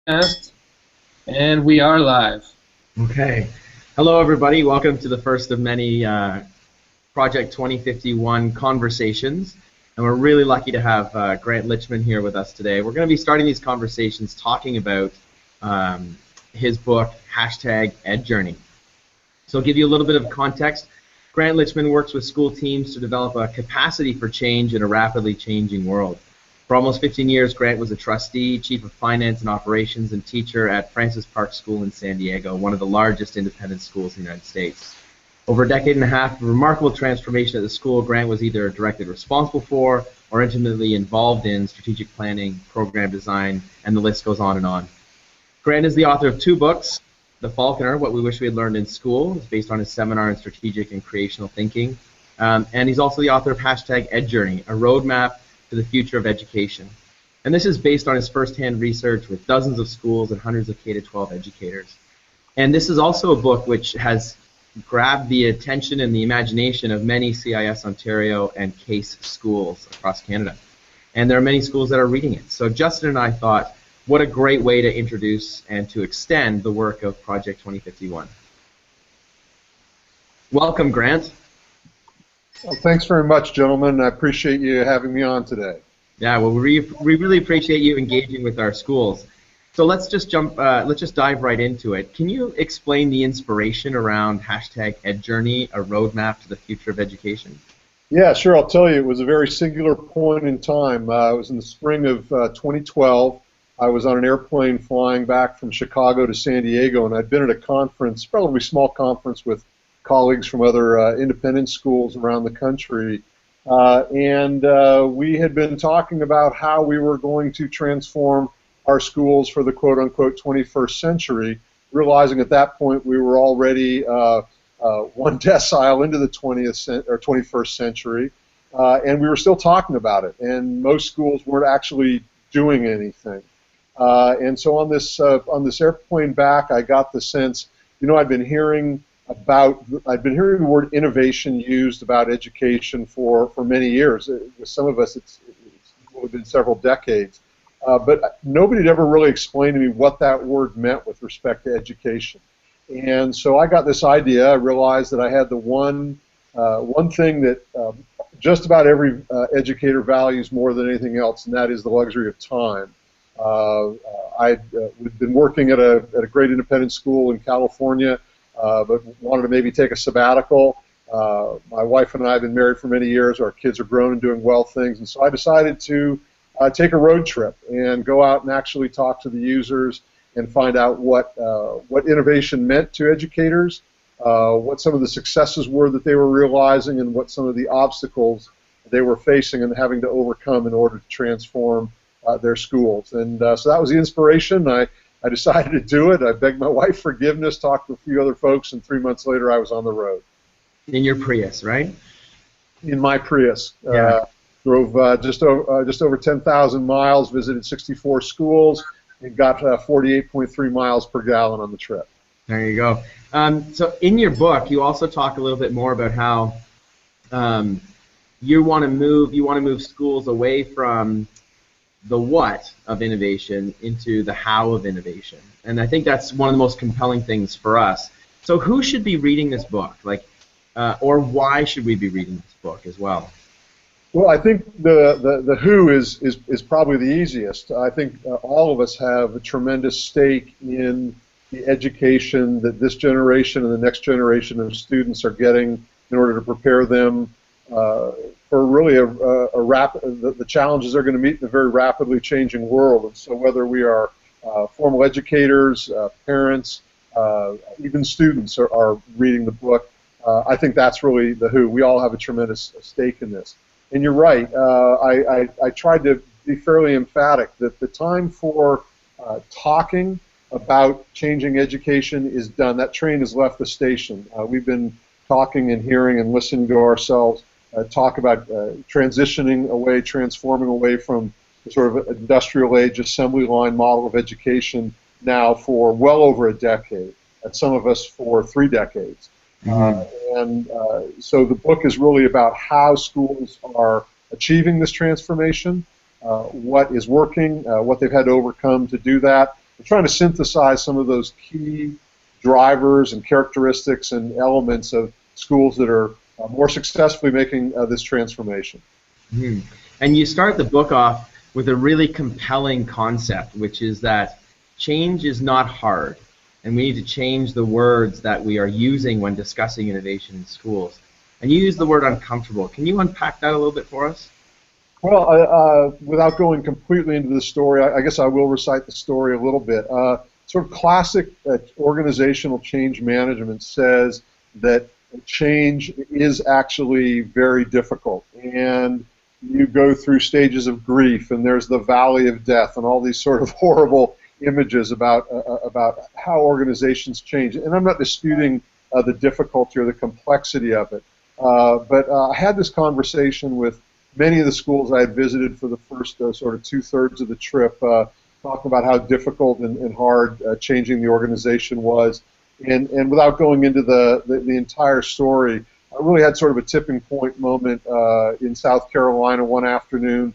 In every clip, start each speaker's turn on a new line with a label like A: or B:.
A: And we are live.
B: Okay. Hello, everybody. Welcome to the first of many Project 2051 conversations. And we're really lucky to have Grant Lichtman here with us today. We're going to be starting these conversations talking about his book, #EdJourney. So I'll give you a little bit of context. Grant Lichtman works with school teams to develop a capacity for change in a rapidly changing world. For almost 15 years, Grant was a trustee, chief of finance and operations, and teacher at Francis Park School in San Diego, one of the largest independent schools in the United States. Over a decade and a half of remarkable transformation at the school, Grant was either directly responsible for or intimately involved in strategic planning, program design, and the list goes on and on. Grant is the author of 2 books. The Falconer, What We Wish We Had Learned in School, is based on his seminar in strategic and creational thinking. And he's also the author of #EdJourney, a roadmap to the future of education. And this is based on his firsthand research with dozens of schools and hundreds of K-12 educators. And this is also a book which has grabbed the attention and the imagination of many CAIS Ontario and CAIS schools across Canada. And there are many schools that are reading it. So Justin and I thought, what a great way to introduce and to extend the work of Project 2051. Welcome, Grant.
C: Well, thanks very much, gentlemen. I appreciate you having me on today.
B: Yeah, well, we really appreciate you engaging with our schools. So let's just dive right into it. Can you explain the inspiration around #EdJourney, a roadmap to the future of education?
C: Yeah, sure. I'll tell you, it was a very singular point in time. It was in the spring of 2012. I was on an airplane flying back from Chicago to San Diego, and I'd been at a conference, relatively small conference, with colleagues from other independent schools around the country. We had been talking about how we were going to transform our schools for the quote-unquote 21st century, realizing at that point we were already one decile into the 21st century, and we were still talking about it, and most schools weren't actually doing anything. And so on this airplane back, I got the sense, I'd been hearing the word innovation used about education for many years. With some of us, it's really been several decades. But nobody had ever really explained to me what that word meant with respect to education. And so I got this idea. I realized that I had the one thing that just about every educator values more than anything else, and that is the luxury of time. I'd been working at a great independent school in California, but wanted to maybe take a sabbatical. My wife and I have been married for many years. Our kids are grown and doing well things, and so I decided to take a road trip and go out and actually talk to the users and find out what innovation meant to educators, what some of the successes were that they were realizing, and what some of the obstacles they were facing and having to overcome in order to transform their schools. And so that was the inspiration. I decided to do it. I begged my wife forgiveness, talked to a few other folks, and 3 months later I was on the road.
B: In your Prius, right?
C: In my Prius.
B: Yeah.
C: Drove just over 10,000 miles, visited 64 schools, and got 48.3 miles per gallon on the trip.
B: There you go. So in your book, you also talk a little bit more about how you want to move schools away from the what of innovation into the how of innovation, and I think that's one of the most compelling things for us. So who should be reading this book, or why should we be reading this book as well?
C: Well, I think the who is probably the easiest. I think all of us have a tremendous stake in the education that this generation and the next generation of students are getting in order to prepare them for really the challenges they're going to meet in a very rapidly changing world. And so whether we are formal educators, parents, even students are reading the book, I think that's really the who. We all have a tremendous stake in this. And you're right. I tried to be fairly emphatic that the time for talking about changing education is done. That train has left the station. We've been talking and hearing and listening to ourselves talk about transitioning away, transforming away from the sort of industrial age assembly line model of education now for well over a decade, and some of us for 3 decades. So the book is really about how schools are achieving this transformation, what is working, what they've had to overcome to do that, trying to synthesize some of those key drivers and characteristics and elements of schools that are more successfully making this transformation.
B: Mm-hmm. And you start the book off with a really compelling concept, which is that change is not hard, and we need to change the words that we are using when discussing innovation in schools. And you use the word uncomfortable. Can you unpack that a little bit for us?
C: Well, without going completely into the story, I guess I will recite the story a little bit. Sort of classic organizational change management says that change is actually very difficult, and you go through stages of grief, and there's the valley of death, and all these sort of horrible images about how organizations change. And I'm not disputing the difficulty or the complexity of it, but I had this conversation with many of the schools I had visited for the first sort of 2/3 of the trip, talking about how difficult and hard changing the organization was. And without going into the entire story, I really had sort of a tipping point moment in South Carolina one afternoon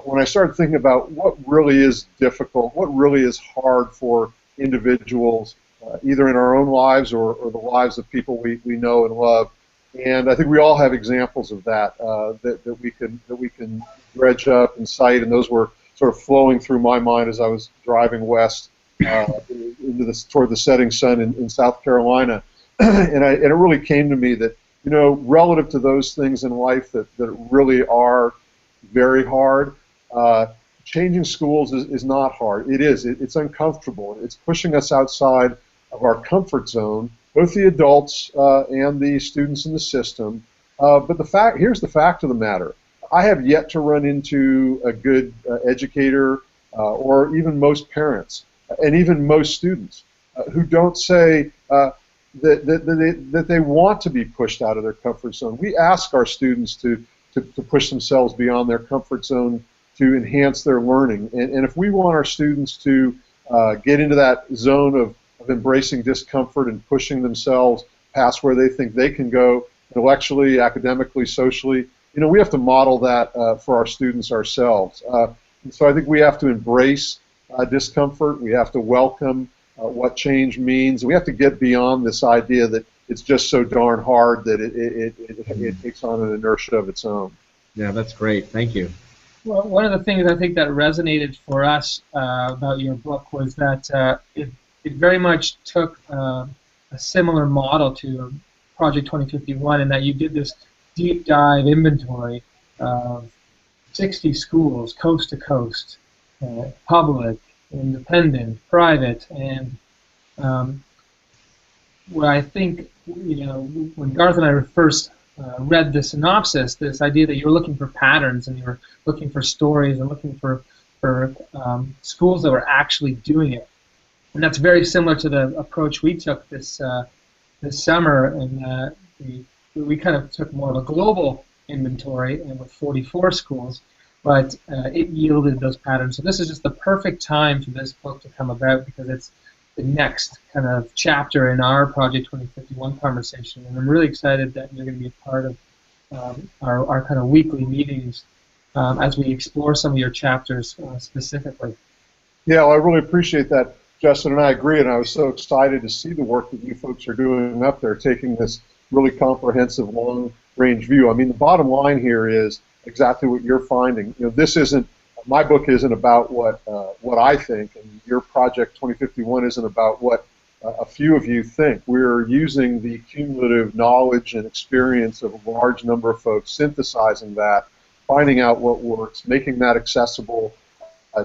C: when I started thinking about what really is difficult, what really is hard for individuals, either in our own lives or the lives of people we know and love. And I think we all have examples of that that we can dredge up and cite, and those were sort of flowing through my mind as I was driving west toward the setting sun in South Carolina. And it really came to me that, you know, relative to those things in life that really are very hard, changing schools is not hard. It's uncomfortable. It's pushing us outside of our comfort zone, both the adults and the students in the system. But here's the fact of the matter. I have yet to run into a good educator or even most parents and even most students who don't say that they want to be pushed out of their comfort zone. We ask our students to push themselves beyond their comfort zone to enhance their learning. And if we want our students to get into that zone of embracing discomfort and pushing themselves past where they think they can go intellectually, academically, socially, you know, we have to model that for our students ourselves. And so I think we have to embrace discomfort. We have to welcome what change means. We have to get beyond this idea that it's just so darn hard that it takes on an inertia of its own.
B: Yeah, that's great. Thank you.
A: Well, one of the things I think that resonated for us about your book was that it very much took a similar model to Project 2051, in that you did this deep dive inventory of 60 schools, coast to coast, public, independent, private, and what I think, you know, when Garth and I first read the synopsis, this idea that you're looking for patterns and you're looking for stories and looking for schools that were actually doing it, and that's very similar to the approach we took this summer, and we kind of took more of a global inventory and with 44 schools, but it yielded those patterns. So this is just the perfect time for this book to come about, because it's the next kind of chapter in our Project 2051 conversation, and I'm really excited that you're going to be a part of our kind of weekly meetings as we explore some of your chapters specifically.
C: Yeah, well, I really appreciate that, Justin, and I agree, and I was so excited to see the work that you folks are doing up there, taking this really comprehensive, long-range view. I mean, the bottom line here is exactly what you're finding. You know, my book isn't about what I think, and your Project 2051 isn't about what a few of you think. We're using the cumulative knowledge and experience of a large number of folks, synthesizing that, finding out what works, making that accessible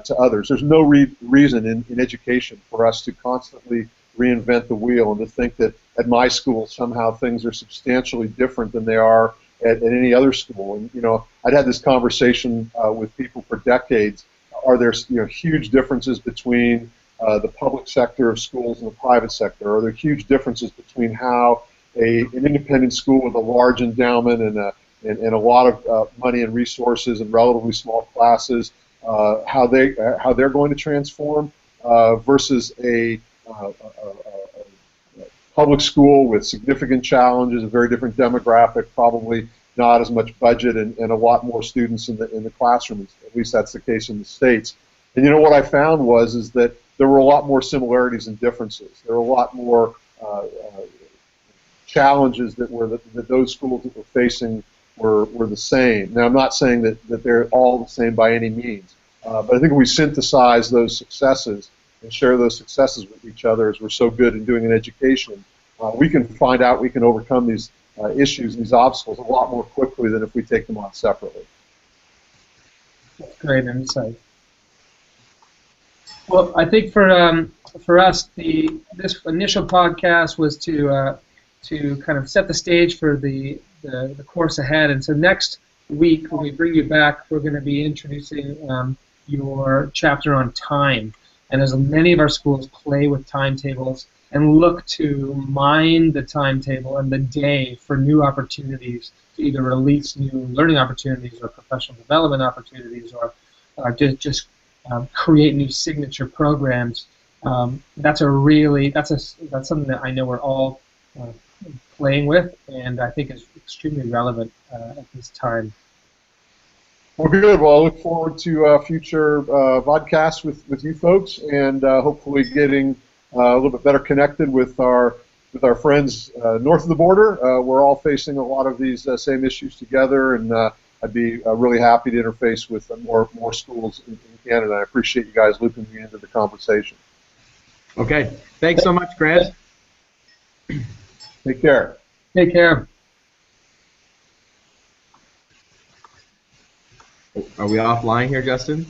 C: to others. There's no reason in education for us to constantly reinvent the wheel and to think that at my school somehow things are substantially different than they are at any other school. And, you know, I'd had this conversation with people for decades. Are there, you know, huge differences between the public sector of schools and the private sector? Are there huge differences between how an independent school with a large endowment and a lot of money and resources and relatively small classes, how they're going to transform versus a public school with significant challenges, a very different demographic, probably not as much budget, and a lot more students in the classroom. At least that's the case in the States. And you know what I found is that there were a lot more similarities and differences. There were a lot more challenges that those schools that were facing were the same. Now, I'm not saying that they're all the same by any means, but I think if we synthesize those successes and share those successes with each other, as we're so good in doing in education, we can find out we can overcome these issues, these obstacles, a lot more quickly than if we take them on separately.
A: That's great insight. Well, I think for us, this initial podcast was to kind of set the stage for the course ahead. And so next week, when we bring you back, we're going to be introducing your chapter on time. And as many of our schools play with timetables and look to mine the timetable and the day for new opportunities to either release new learning opportunities or professional development opportunities or just create new signature programs. That's something that I know we're all playing with, and I think is extremely relevant at this time.
C: Well, good. Well, I look forward to future vodcasts with you folks, and hopefully getting a little bit better connected with our friends north of the border. We're all facing a lot of these same issues together, and I'd be really happy to interface with more schools in Canada. I appreciate you guys looping me into the conversation.
B: Okay. Thanks so much, Grant.
C: Take care.
A: Take care.
B: Are we offline here, Justin?